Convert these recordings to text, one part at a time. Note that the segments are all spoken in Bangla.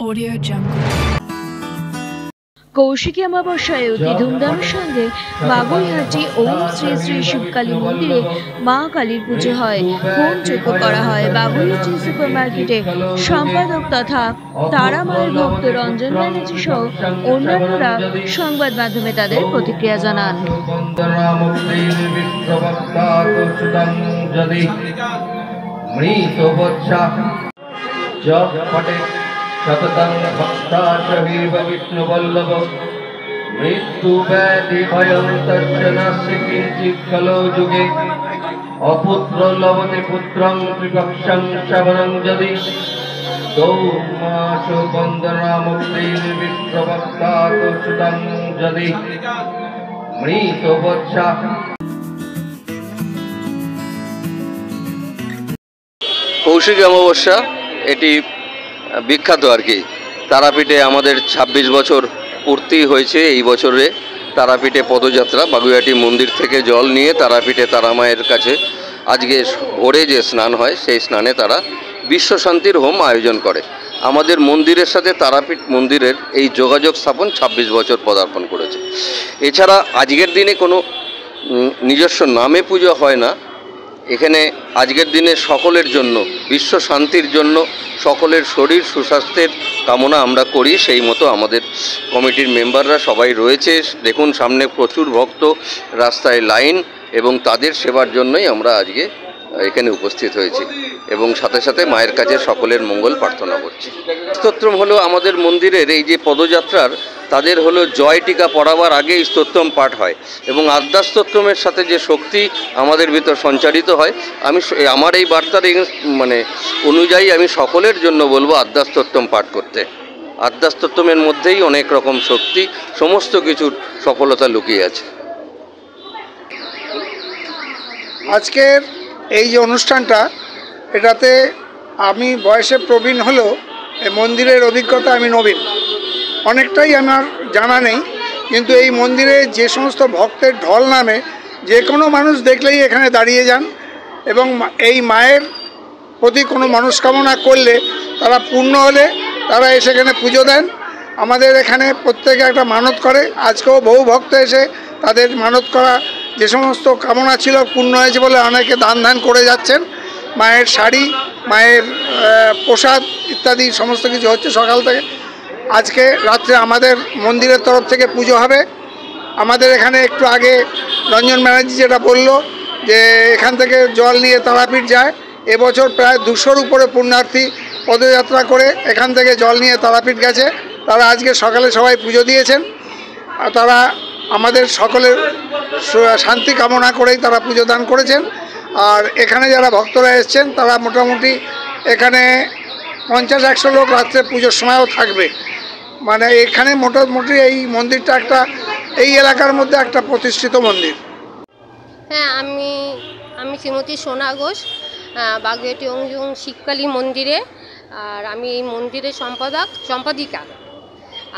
Audio Jungle। কৌশিকী অমাবস্যায় অতি ধুমধামের সঙ্গে বাগুইহাটি ওম শ্রী শ্রী শিবকালী মন্দিরে মা কালীর পুজো হয়, হোম যজ্ঞ করা হয়। বাগুইহাটি সুপার মার্কেটে সম্পাদক তথা তারা মায়ের ভক্ত রঞ্জন ব্যানার্জি সহ অন্যান্যরা সংবাদ মাধ্যমে তাদের প্রতিক্রিয়া জানান। शततं भक्ताशवीव विष्णुवल्लभ मृत्युव्याधि भयं तस्य नास्ति किञ्चित् खलु युगे अपुत्र लभते पुत्रं त्रिपक्षं श्रवणं यदि दौमासो वन्दनामुक्तिं विश्वभक्ताकुसुतं यदि मृतवत्सा। কৌশিকী অমাবস্যা এটি বিখ্যাত আর কি। তারাপীঠে আমাদের 26 বছর পূর্তি হয়েছে এই বছরে। তারাপীঠে পদযাত্রা, বাগুইহাটি মন্দির থেকে জল নিয়ে তারাপীঠে তারামায়ের কাছে আজকে ভোরে যে স্নান হয় সেই স্নানে তারা বিশ্বশান্তির হোম আয়োজন করে। আমাদের মন্দিরের সাথে তারাপীঠ মন্দিরের এই যোগাযোগ স্থাপন 26 বছর পদার্পণ করেছে। এছাড়া আজকের দিনে কোনো নিজস্ব নামে পুজো হয় না। এখানে আজকের দিনে সকলের জন্য, বিশ্ব শান্তির জন্য, সকলের শরীর সুস্বাস্থ্যের কামনা আমরা করি। সেই মতো আমাদের কমিটির মেম্বাররা সবাই রয়েছে। দেখুন সামনে প্রচুর ভক্ত, রাস্তায় লাইন, এবং তাদের সেবার জন্যই আমরা আজকে এখানে উপস্থিত হয়েছি এবং সাথে সাথে মায়ের কাছে সকলের মঙ্গল প্রার্থনা করছি। স্তোত্রম হলো আমাদের মন্দিরের এই যে পদযাত্রার, তাদের হলো জয় টিকা পড়াবার আগে স্তোত্রম পাঠ হয় এবং আদ্যাস্তোত্রমের সাথে যে শক্তি আমাদের ভিতর সঞ্চারিত হয়, আমি আমার এই বার্তার অনুযায়ী আমি সকলের জন্য বলবো আদ্যাস্তোত্রম পাঠ করতে। আদ্যাস্তোত্রমের মধ্যেই অনেক রকম শক্তি, সমস্ত কিছুর সফলতা লুকিয়ে আছে। আজকের এই যে অনুষ্ঠানটা, এটাতে আমি বয়সে প্রবীণ হলেও এই মন্দিরের অভিজ্ঞতা আমি নবীন, অনেকটাই আমার জানা নেই। কিন্তু এই মন্দিরে যে সমস্ত ভক্তের ঢল নামে, যে কোনো মানুষ দেখলেই এখানে দাঁড়িয়ে যান এবং এই মায়ের প্রতি কোনো মনস্কামনা করলে তারা পূর্ণ হলে তারা এসে এখানে পুজো দেন। আমাদের এখানে প্রত্যেকে একটা মানত করে, আজকেও বহু ভক্ত এসে তাদের মানত করা যে সমস্ত কামনা ছিল পূর্ণ হয়েছে বলে অনেকে দান করে যাচ্ছেন। মায়ের শাড়ি, মায়ের প্রসাদ ইত্যাদি সমস্ত কিছু হচ্ছে সকাল থেকে। আজকে রাত্রে আমাদের মন্দিরের তরফ থেকে পুজো হবে। আমাদের এখানে একটু আগে রঞ্জন ব্যানার্জি যেটা বলল যে এখান থেকে জল নিয়ে তারাপীঠ যায়, এবছর প্রায় 200-র উপরে পুণ্যার্থী পদযাত্রা করে এখান থেকে জল নিয়ে তারাপীঠ গেছে। তারা আজকে সকালে সবাই পুজো দিয়েছেন। তারা আমাদের সকলের শান্তি কামনা করেই তারা পুজো দান করেছেন। আর এখানে যারা ভক্তরা এসছেন তারা মোটামুটি এখানে 50-100 লোক রাত্রে পুজোর সময়ও থাকবে। মানে এখানে মোটামুটি এই মন্দিরটা একটা এই এলাকার মধ্যে একটা প্রতিষ্ঠিত মন্দির। হ্যাঁ, আমি শ্রীমতী সোনা ঘোষ, বাগুইহাটি ওম শিবকালী মন্দিরে, আর আমি এই মন্দিরের সম্পাদিকা।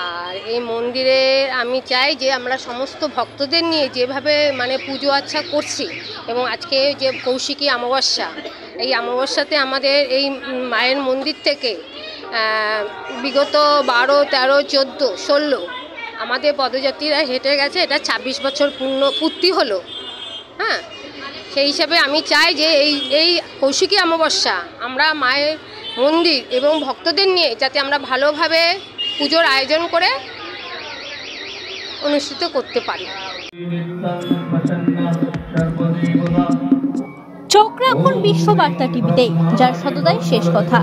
আর এই মন্দিরে আমি চাই যে আমরা সমস্ত ভক্তদের নিয়ে যেভাবে পুজো আচ্ছা করছি, এবং আজকে যে কৌশিকী অমাবস্যা, এই অমাবস্যাতে আমাদের এই মায়ের মন্দির থেকে বিগত 12, 13, 14, 16 আমাদের পদযাত্রীরা হেঁটে গেছে। এটা 26 বছর পূর্তি হলো। হ্যাঁ, সেই হিসাবে আমি চাই যে এই কৌশিকী অমাবস্যা আমরা মায়ের মন্দির এবং ভক্তদের নিয়ে যাতে আমরা ভালোভাবে পুজোর আয়োজন করে অনুষ্ঠিত করতে পারি। চোখ রাখুন বিশ্ববার্তা টিভিতে, যার সততাই শেষ কথা।